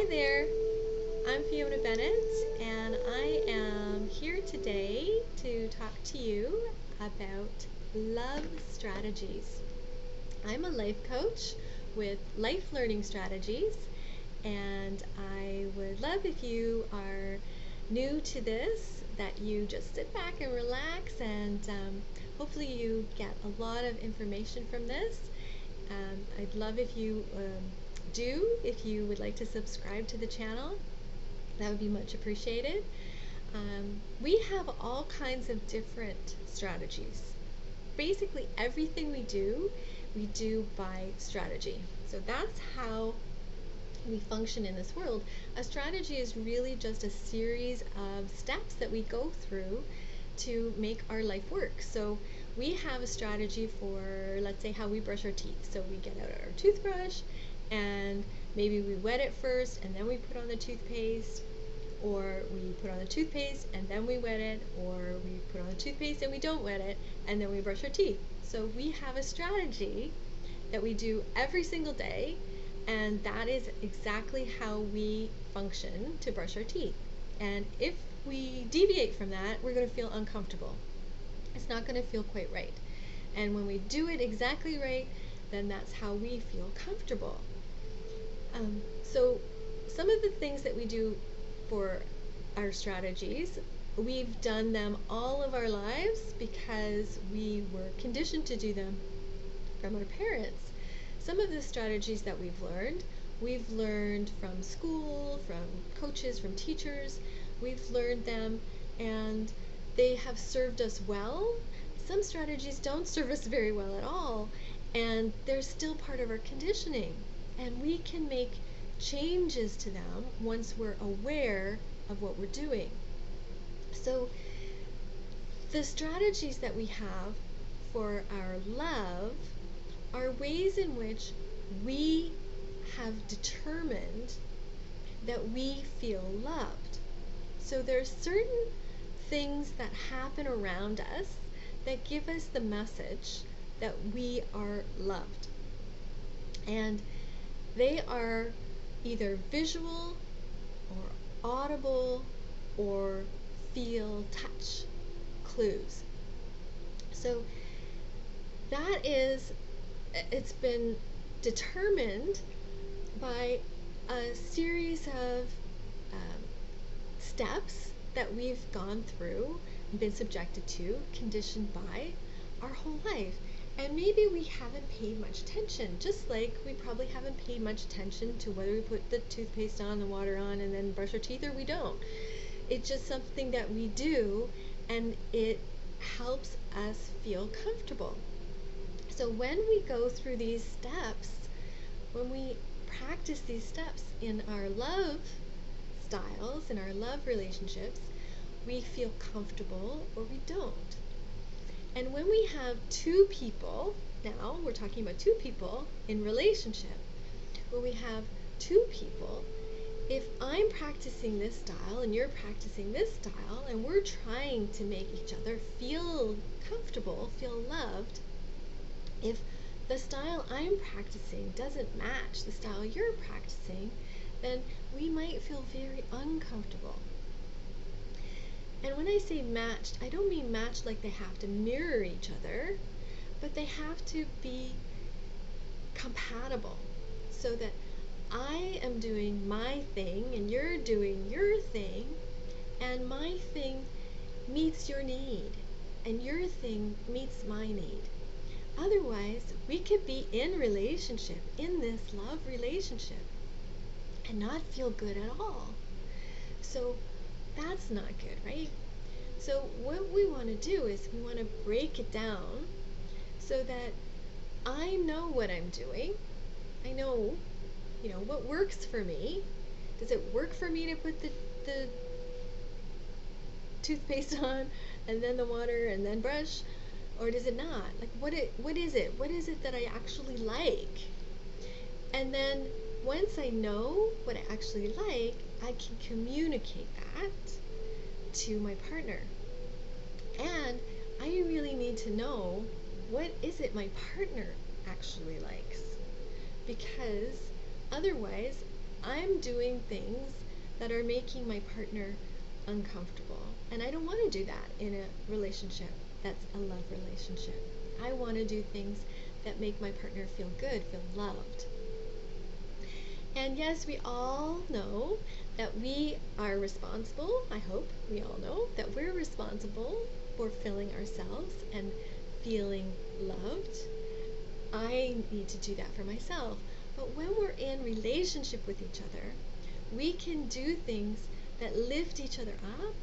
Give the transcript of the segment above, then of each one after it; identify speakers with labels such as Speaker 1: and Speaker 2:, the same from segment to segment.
Speaker 1: Hi there, I'm Fiona Bennett, and I am here today to talk to you about love strategies. I'm a life coach with Life Learning Strategies, and I would love if you are new to this, that you just sit back and relax, and hopefully you get a lot of information from this. I'd love if you if you would like to subscribe to the channel. That would be much appreciated. We have all kinds of different strategies. Basically everything we do by strategy. So that's how we function in this world. A strategy is really just a series of steps that we go through to make our life work. So we have a strategy for, let's say, how we brush our teeth. So we get out our toothbrush and maybe we wet it first and then we put on the toothpaste, or we put on the toothpaste and then we wet it, or we put on the toothpaste and we don't wet it and then we brush our teeth. So we have a strategy that we do every single day, and that is exactly how we function to brush our teeth. And if we deviate from that, we're going to feel uncomfortable. It's not going to feel quite right. And when we do it exactly right, then that's how we feel comfortable. So some of the things that we do for our strategies, we've done them all of our lives because we were conditioned to do them from our parents. Some of the strategies that we've learned from school, from coaches, from teachers. We've learned them and they have served us well. Some strategies don't serve us very well at all, and they're still part of our conditioning. And we can make changes to them once we're aware of what we're doing. So the strategies that we have for our love are ways in which we have determined that we feel loved. So there's certain things that happen around us that give us the message that we are loved. And they are either visual or audible or feel, touch clues. So it's been determined by a series of steps that we've gone through, been subjected to, conditioned by our whole life. And maybe we haven't paid much attention, just like we probably haven't paid much attention to whether we put the toothpaste on, the water on, and then brush our teeth, or we don't. It's just something that we do, and it helps us feel comfortable. So when we go through these steps, when we practice these steps in our love styles, in our love relationships, we feel comfortable or we don't. And when we have two people, now we're talking about two people in relationship, when we have two people, if I'm practicing this style and you're practicing this style, and we're trying to make each other feel comfortable, feel loved, if the style I'm practicing doesn't match the style you're practicing, then we might feel very uncomfortable. And when I say matched, I don't mean matched like they have to mirror each other, but they have to be compatible, so that I am doing my thing and you're doing your thing, and my thing meets your need and your thing meets my need. Otherwise, we could be in relationship, in this love relationship, and not feel good at all. So that's not good, right? So what we want to do is we want to break it down so that I know what I'm doing. I know, what works for me. Does it work for me to put the toothpaste on and then the water and then brush? Or does it not? Like, what is it? What is it that I actually like? And then once I know what I actually like, I can communicate that to my partner. And I really need to know, what is it my partner actually likes? Because otherwise I'm doing things that are making my partner uncomfortable. And I don't want to do that in a relationship that's a love relationship. I want to do things that make my partner feel good, feel loved. And yes, we all know that we are responsible. I hope we all know that we're responsible for filling ourselves and feeling loved. I need to do that for myself. But when we're in relationship with each other, we can do things that lift each other up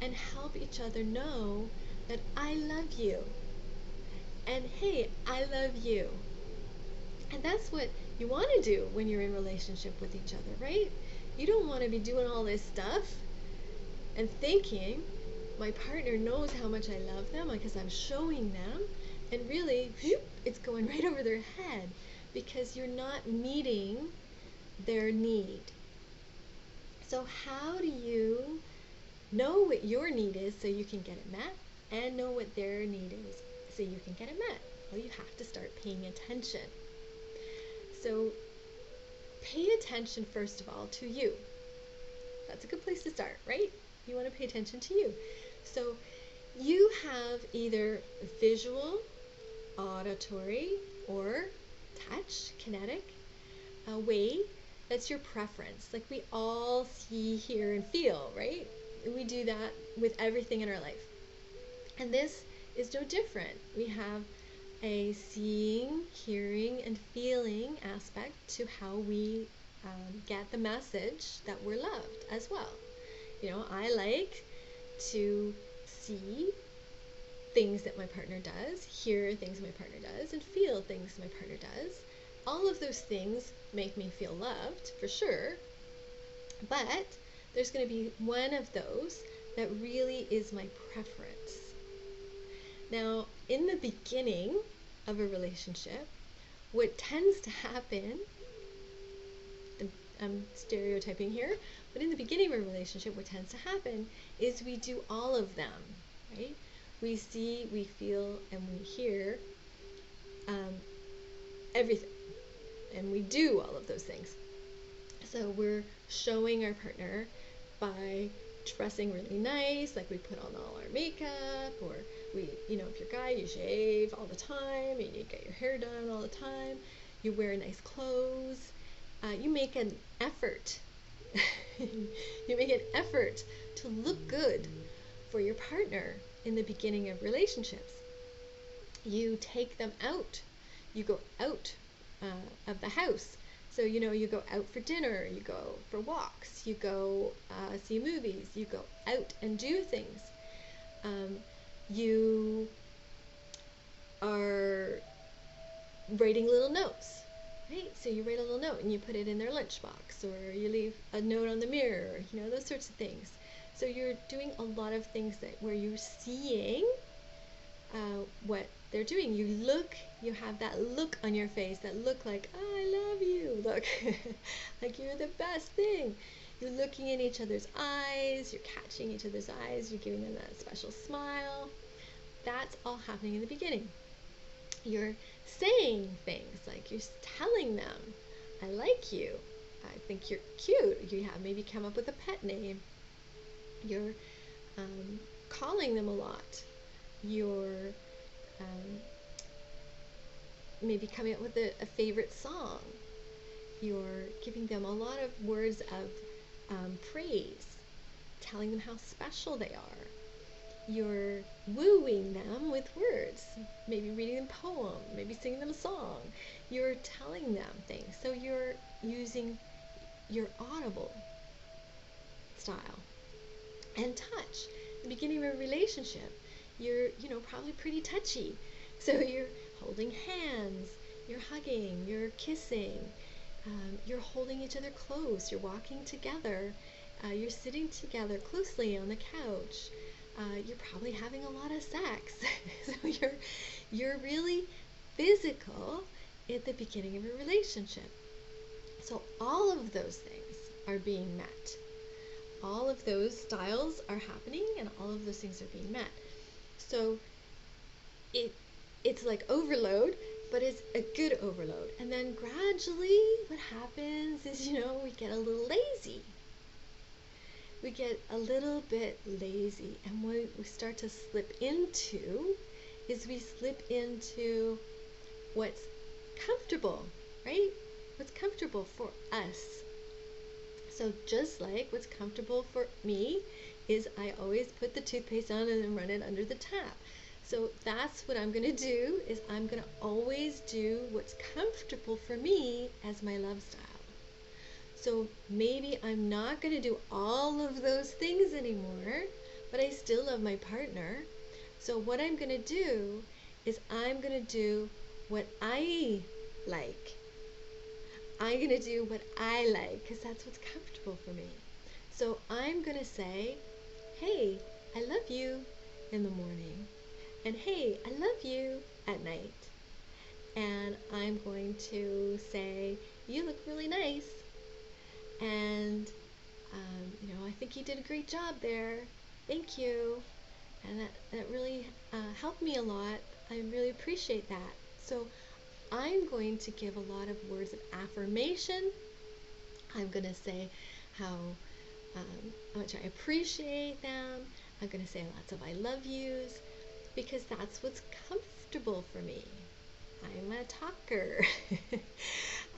Speaker 1: and help each other know that I love you. And hey, I love you. And that's what you want to do when you're in relationship with each other, right? You don't want to be doing all this stuff and thinking my partner knows how much I love them because I'm showing them, and really it's going right over their head because you're not meeting their need. So how do you know what your need is so you can get it met, and know what their need is so you can get it met? Well, you have to start paying attention. So pay attention, first of all, to you. That's a good place to start, right? You want to pay attention to you. So you have either visual, auditory, or touch, kinetic, a way that's your preference. Like we all see, hear, and feel, right? We do that with everything in our life. And this is no different. We have a seeing, hearing, and feeling aspect to how we get the message that we're loved as well. You know, I like to see things that my partner does, hear things my partner does, and feel things my partner does. All of those things make me feel loved, for sure, but there's going to be one of those that really is my preference. Now, in the beginning of a relationship, what tends to happen, I'm stereotyping here, but in the beginning of a relationship, what tends to happen is we do all of them, right? We see, we feel, and we hear everything, and we do all of those things. So we're showing our partner by dressing really nice, like we put on all our makeup, or we, you know, if you're a guy, you shave all the time, and you get your hair done all the time, you wear nice clothes, you make an effort. You make an effort to look good for your partner in the beginning of relationships. You take them out. You go out of the house. So, you know, you go out for dinner, you go for walks, you go see movies, you go out and do things. You are writing little notes, right? So you write a little note and you put it in their lunchbox, or you leave a note on the mirror, you know, those sorts of things. So you're doing a lot of things where you're seeing what they're doing. You look, you have that look on your face, that look like, oh, I love you, look, like you're the best thing. You're looking in each other's eyes, you're catching each other's eyes, you're giving them that special smile. That's all happening in the beginning. You're saying things, like you're telling them, I like you, I think you're cute. You have maybe come up with a pet name. You're calling them a lot. You're maybe coming up with a favorite song. You're giving them a lot of words of praise, telling them how special they are. You're wooing them with words, maybe reading them a poem, maybe singing them a song. You're telling them things. So you're using your audible style. And touch. The beginning of a relationship, you're, you know, probably pretty touchy. So you're holding hands, you're hugging, you're kissing, you're holding each other close, you're walking together, you're sitting together closely on the couch. You're probably having a lot of sex. So you're really physical at the beginning of a relationship. So all of those things are being met. All of those styles are happening, and all of those things are being met. So it's like overload but it's a good overload. And then gradually what happens is, we get a little lazy. We get a little bit lazy, and what we start to slip into is we slip into what's comfortable, right? What's comfortable for us. So just like what's comfortable for me is I always put the toothpaste on and then run it under the tap. So that's what I'm going to do, is I'm going to always do what's comfortable for me as my love style. So maybe I'm not going to do all of those things anymore, but I still love my partner. So what I'm going to do is I'm going to do what I like. I'm going to do what I like because that's what's comfortable for me. So I'm going to say, hey, I love you in the morning. And hey, I love you at night. And I'm going to say, you look really nice. And, I think you did a great job there. Thank you. And that really helped me a lot. I really appreciate that. So I'm going to give a lot of words of affirmation. I'm going to say how much I appreciate them. I'm going to say lots of I love yous because that's what's comfortable for me. I'm a talker.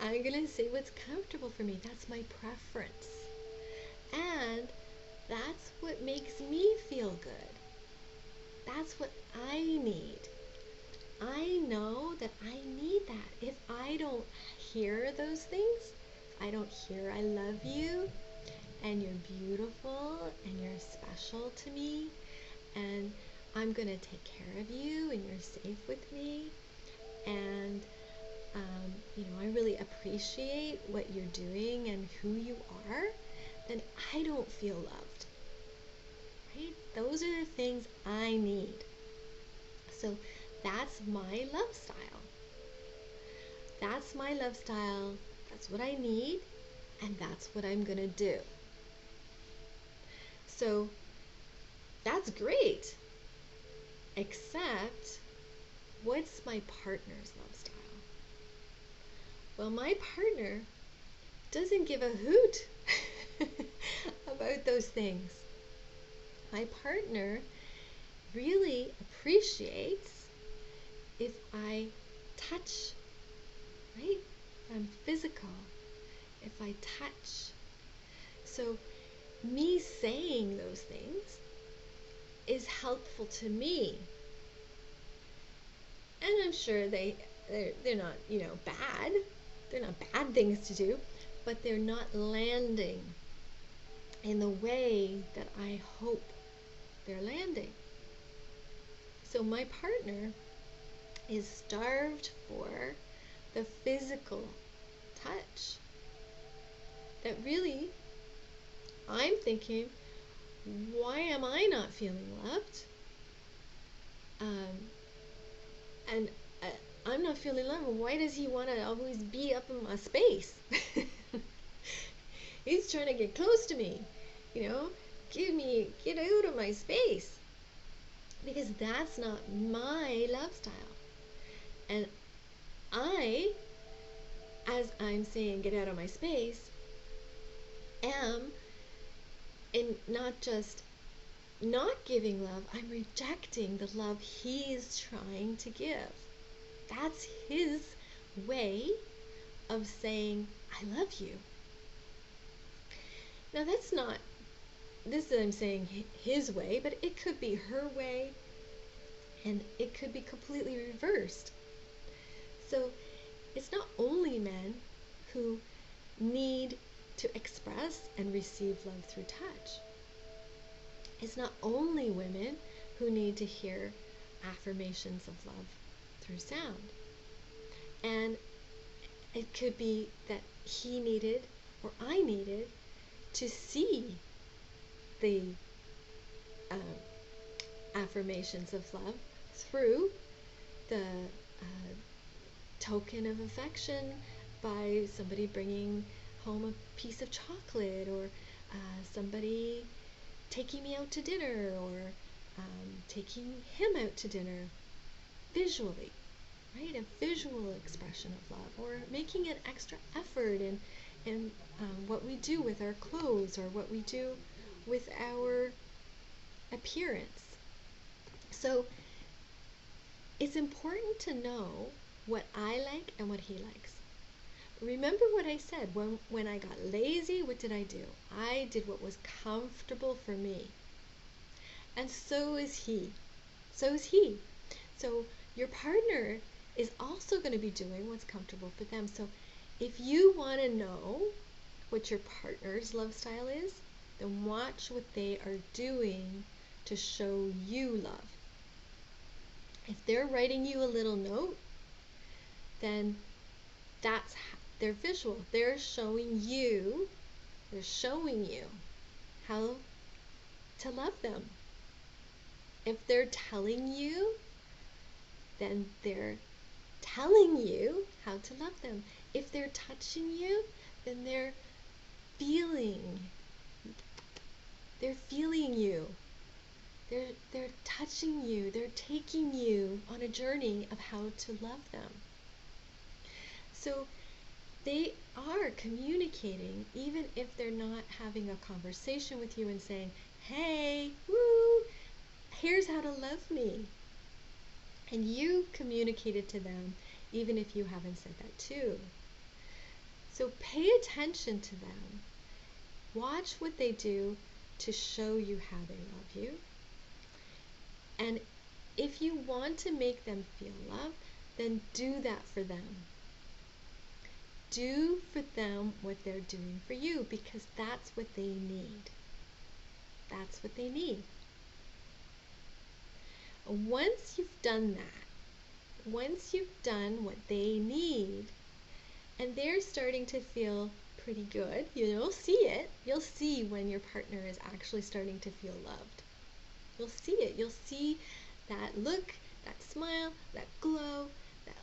Speaker 1: I'm going to say what's comfortable for me. That's my preference. And that's what makes me feel good. That's what I need. I know that I need that. If I don't hear those things, I don't hear I love you, and you're beautiful, and you're special to me, and I'm going to take care of you, and you're safe with me, and I really appreciate what you're doing and who you are, then I don't feel loved. Right? Those are the things I need. So that's my love style. That's my love style. That's what I need, and that's what I'm going to do. So that's great. Except, what's my partner's love style? Well, my partner doesn't give a hoot about those things. My partner really appreciates if I touch, right? If I'm physical, if I touch. So me saying those things is helpful to me. And I'm sure they're not, bad. They're not bad things to do, but they're not landing in the way that I hope they're landing. So my partner is starved for the physical touch. That really, I'm thinking, why am I not feeling loved? And I'm not feeling loved. Why does he want to always be up in my space? He's trying to get close to me, get out of my space. Because that's not my love style. And as I'm saying, get out of my space, am in not just not giving love, I'm rejecting the love he's trying to give. That's his way of saying, I love you. Now this is I'm saying his way, but it could be her way, and it could be completely reversed. So it's not only men who need to express and receive love through touch. It's not only women who need to hear affirmations of love through sound. And it could be that he needed, or I needed, to see the affirmations of love through the token of affection by somebody bringing home a piece of chocolate, or somebody taking me out to dinner, or taking him out to dinner visually. right? A visual expression of love, or making an extra effort in what we do with our clothes or what we do with our appearance. So it's important to know what I like and what he likes. Remember what I said, when I got lazy, what did I do? I did what was comfortable for me. And so is he. So is he. So your partner is also going to be doing what's comfortable for them. So if you want to know what your partner's love style is, then watch what they are doing to show you love. If they're writing you a little note, then they're visual. They're showing you how to love them. If they're telling you, then they're telling you how to love them. If they're touching you, then they're feeling you. They're touching you. They're taking you on a journey of how to love them. So they are communicating, even if they're not having a conversation with you and saying, hey, woo, here's how to love me. And you communicated to them, even if you haven't said that too. So pay attention to them. Watch what they do to show you how they love you. And if you want to make them feel loved, then do that for them. Do for them what they're doing for you, because that's what they need. That's what they need. Once you've done that, once you've done what they need, and they're starting to feel pretty good, you'll see it. You'll see when your partner is actually starting to feel loved. You'll see it. You'll see that look, that smile, that glow. That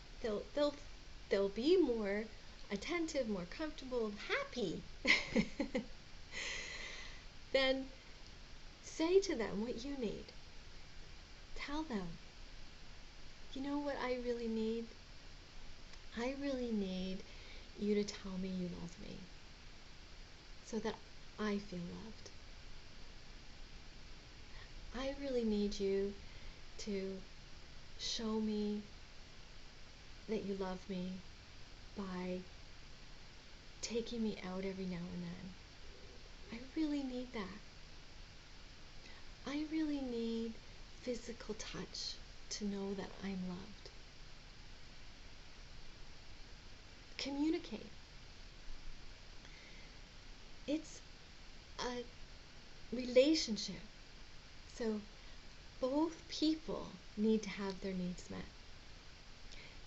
Speaker 1: they'll be more attentive, more comfortable, happy. Then say to them what you need. Tell them, you know what I really need? I really need you to tell me you love me so that I feel loved. I really need you to show me that you love me by taking me out every now and then. I really need that. I really need physical touch to know that I'm loved. Communicate. It's a relationship. So both people need to have their needs met.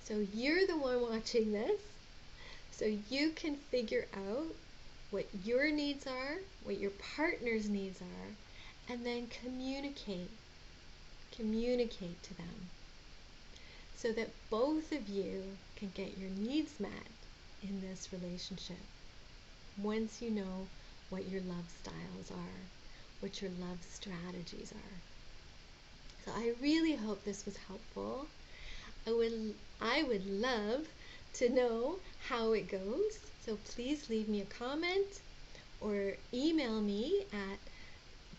Speaker 1: So you're the one watching this, so you can figure out what your needs are, what your partner's needs are, and then communicate to them so that both of you can get your needs met in this relationship. Once you know what your love styles are, what your love strategies are. So I really hope this was helpful. I would love to know how it goes. So please leave me a comment or email me at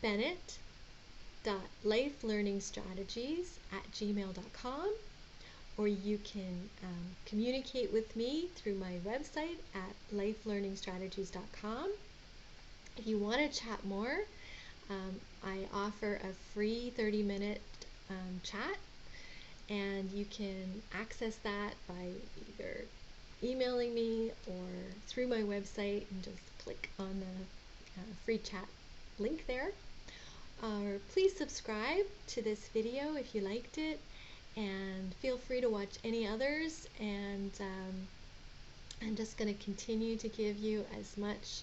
Speaker 1: bennett.lifelearningstrategies@gmail.com, or you can communicate with me through my website at lifelearningstrategies.com. If you want to chat more, I offer a free 30-minute chat, and you can access that by either emailing me or through my website, and just click on the free chat link there. Or please subscribe to this video if you liked it, and feel free to watch any others, and I'm just going to continue to give you as much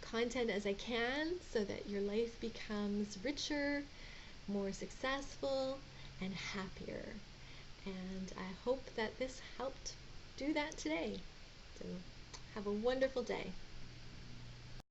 Speaker 1: content as I can so that your life becomes richer, more successful, and happier. And I hope that this helped do that today. So have a wonderful day.